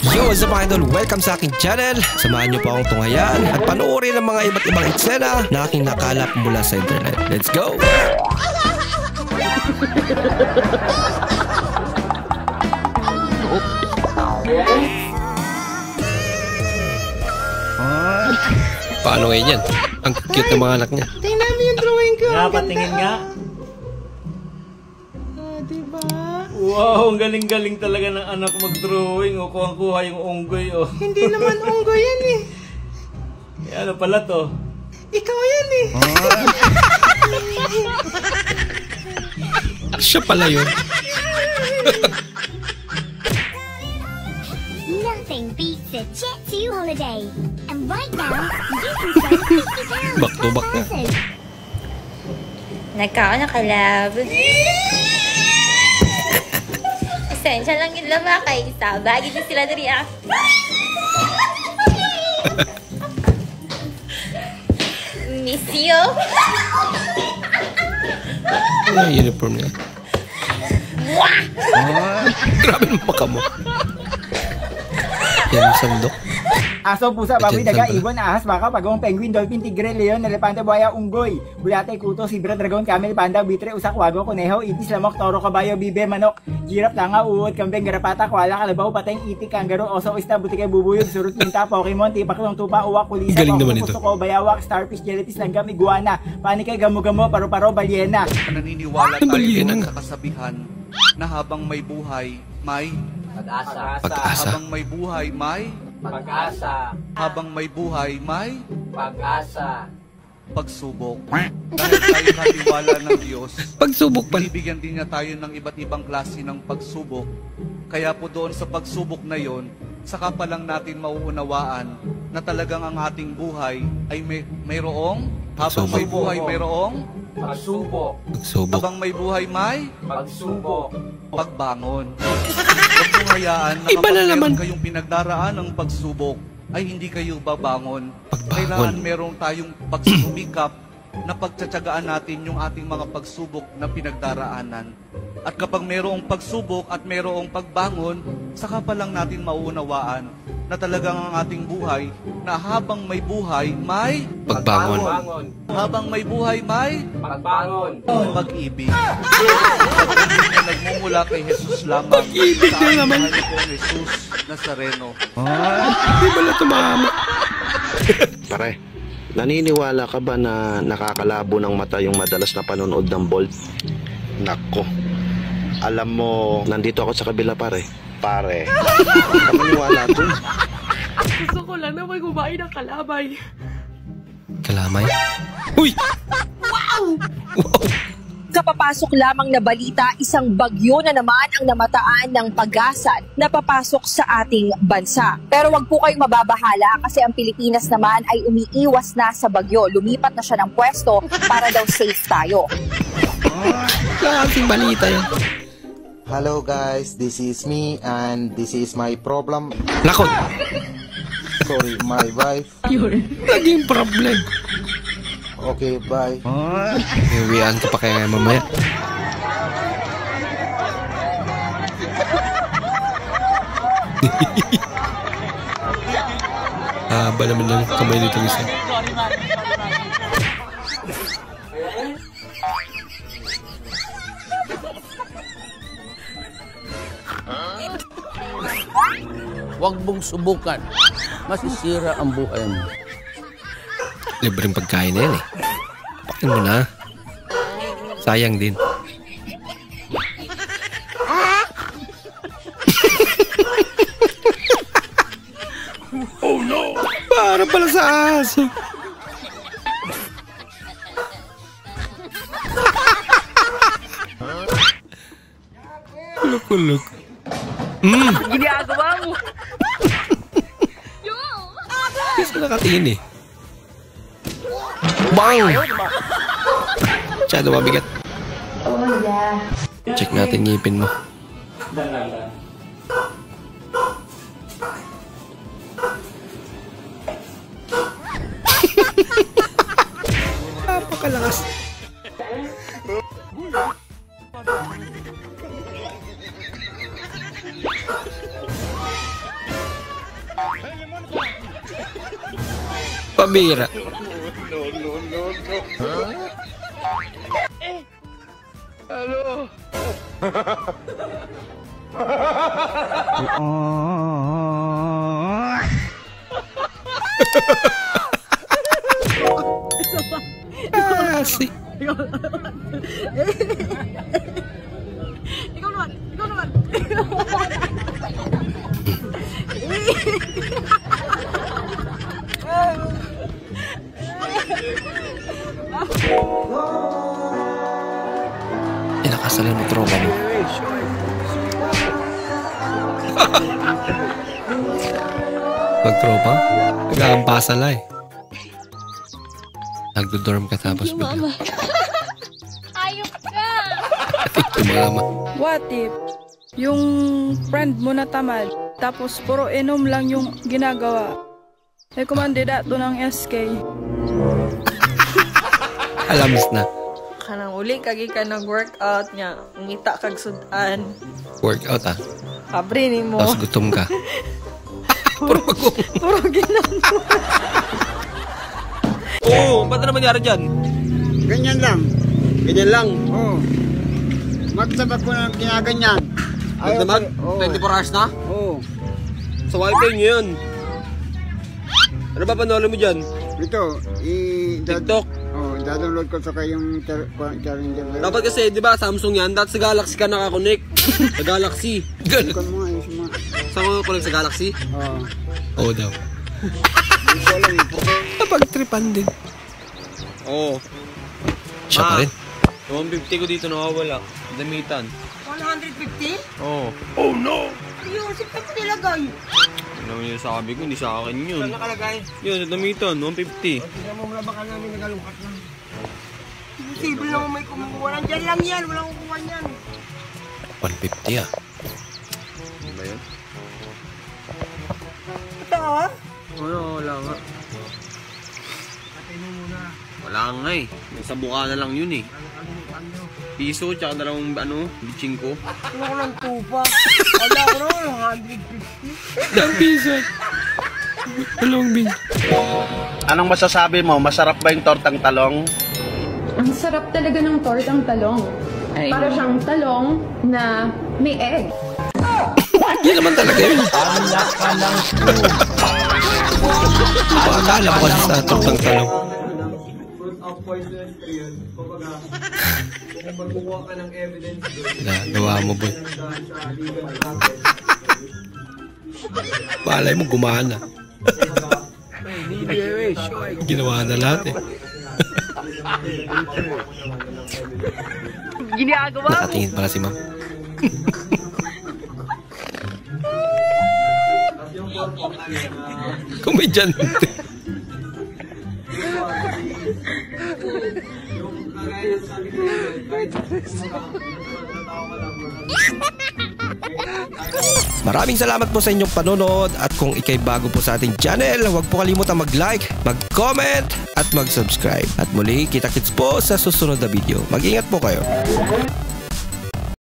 Yo, what's up mga idol? Welcome sa aking channel. Samahan niyo po akong tunghayan at panoorin ang mga iba't ibang eksena na aking nakalap mula sa internet. Let's go! Paano ngayon yan? Ang cute ng mga anak niya. Tingnan mo yung drawing ko. Nga, patingin nga. Diba? Wow, ang galing-galing talaga ng anak mag-drawing. O, kuha yung unggoy. O. Hindi naman unggoy yan eh. Ano pala to? Ikaw yan eh. Siya pala yun. Nothing beats a Jet2 holiday. And right now, you can save £50. Back to back na. Nagkao na kalab. Esensya lang yun lang mga kaisa. Bagi na sila na rin. Miss you. Ano yung uniform niya? Grabe ng maka mo. Yan ang sandok. Aso, pusa, baboy, daga, ibon, ahas, baka, pagong, penguin, dolphin, tigre, leon, elepante, buhaya, unggoy, bulate, kuto, zebra, dragon, camel, panda, bitre, usak, wago, kuneho, itis, lamok, toro, kabayo, bibe, manok, giraffe, tanga, uod, kambing, garapata, koala, kalabaw, pateng, itik, kangaroo, oso, ista, butikay, bubuyog, surut, pinta, pokemon, tipak, tupa, uwak, kulisa, galing naman ito. pusuko, bayawak, starfish, jellyfish, langgam, iguana, panikay, gamo-gamo, paro-paro, balyena. Naniniwala tayo sa kasabihan na habang may buhay, may Pag-asa. Pag-asa. habang may buhay, may Pag-asa. habang may buhay, may Pag-asa. pagsubok. Dahil tayo naniwala ng Diyos, Pagsubok pala. binibigyan din niya tayo ng iba't ibang klase ng pagsubok. Kaya po doon sa pagsubok na yon, saka pa lang natin mauunawaan na talagang ang ating buhay ay mayroong, habang may buhay mayroong, Pagsubok. Pagsubok. habang may buhay may Pagsubok. pagbangon. Huwag mong hayaan na Iba kapag na naman. meron kayong pinagdaraan ng pagsubok, ay hindi kayo babangon. Pagbangon. Kailangan merong tayong pagsumikap na pagtsatsagaan natin yung ating mga pagsubok na pinagdaraanan. At kapag merong pagsubok at merong pagbangon, saka pa lang natin mauunawaan na talagang ang ating buhay, na habang may buhay, may Pagbangon. habang may buhay, may Pagbangon. pag-ibig. Pag-ibig na nagmumula kay Jesus lamang. Pag-ibig din naman. Sa ating mahal na Jesus Nazareno. Di ba na tumama? Pare, naniniwala ka ba na nakakalabo ng mata yung madalas na panonood ng Bolt? Nako, alam mo, nandito ako sa kabila pare. Pare, huwag ka maniwala dun. Gusto ko lang na may kumain ng kalabay. Kalamay? Uy! Sa papasok lamang na balita, isang bagyo na naman ang namataan ng Pag-asa na papasok sa ating bansa. Pero wag po kayong mababahala kasi ang Pilipinas naman ay umiiwas na sa bagyo. Lumipat na siya ng pwesto para daw safe tayo. Klaseng balita yan. Hello guys, this is me and this is my problem. Lakot! Sorry, my wife. Naging problem. Okay, bye. Iuwian ka pa kaya mamaya. Haba naman lang kamay nito isa. Huwag mong subukan. Masisira ang buhay mo. Libreng pagkain na yan eh. Pakin mo na. Sayang din. Oh no! Para pala sa aso. Kulok-kulok. Ginagawa mo! Kasi nakatingin eh. Bang! Masyado mabigat. Check natin ngipin mo. Napakalakas. Pamira. Hello. Si. Ikaw naman. Ikaw naman. Inakasalan mo tropa mo. Pag-tropa? Nag-aampasa la eh. Nagdo-dorm ka tapos bigla. Ayok ka! Tumama. What if yung friend mo na tamad, tapos puro inom lang yung ginagawa? May kumandidato ng SK. Alams na. Kanang uli kagi ka nag-workout niya, ngita kag sudan. Workout ah. Abre ni mo. Tapos gutom ka. Puro ginano. Oo, ba't na nangyari dyan? Ganyan lang. Ganyan lang? Oo. Magsabat ko ng ginaganyan. Magdamag? 24 hours na? Oo. Sa wifi nyo yun. Ano ba panalo mo dyan? Ito, TikTok? Oo, dadownload ko sa kayong challenger. Dapat kasi, di ba, Samsung yan. Dati sa Galaxy ka nakakonect. Sa Galaxy. Ikaw mo nga, ayusin mo. Saan ko connect sa Galaxy? Oo. Oo daw. Napag-tripan din. Oo. Siya pa rin. 150 ko dito nakawala. Damitan. 150? Oo. Oh no! Ayun, saan ka nilagay? Ano naman yung sabi ko, hindi sa akin yun. Saan nakalagay? Yun, sa damitan, 150. Tignan mo mula baka namin nagalungkat lang. Imposible naman may kumukuha. Nandyan lang yan, walang kukuha niyan. 150 ah. Ano ba yun? Ito ah? Wala nga. Patay mo muna. Wala nga eh. Sa buka na lang yun eh. Piso, tsaka dalawang bitching ko. Wala ko ng tupa. Wala ko ng 150. Ilang piso? Dalawang bin. Anong masasabi mo? Masarap ba yung tortang talong? Ang sarap talaga ng tortang talong. Para siyang talong na may egg. Yan naman talaga yun. Pakakala ko sa tortang talong. Nagawa mo ba? Palay mo gumana. Ginawa na lahat eh. Ginagawa mo? Nakatingin pala si ma'am. Komedyante. Maraming salamat po sa inyong panonood at kung ikay bago po sa ating channel, huwag po kalimutan mag-like, mag-comment at mag-subscribe. At muli, kita-kits po sa susunod na video. Mag-ingat po kayo.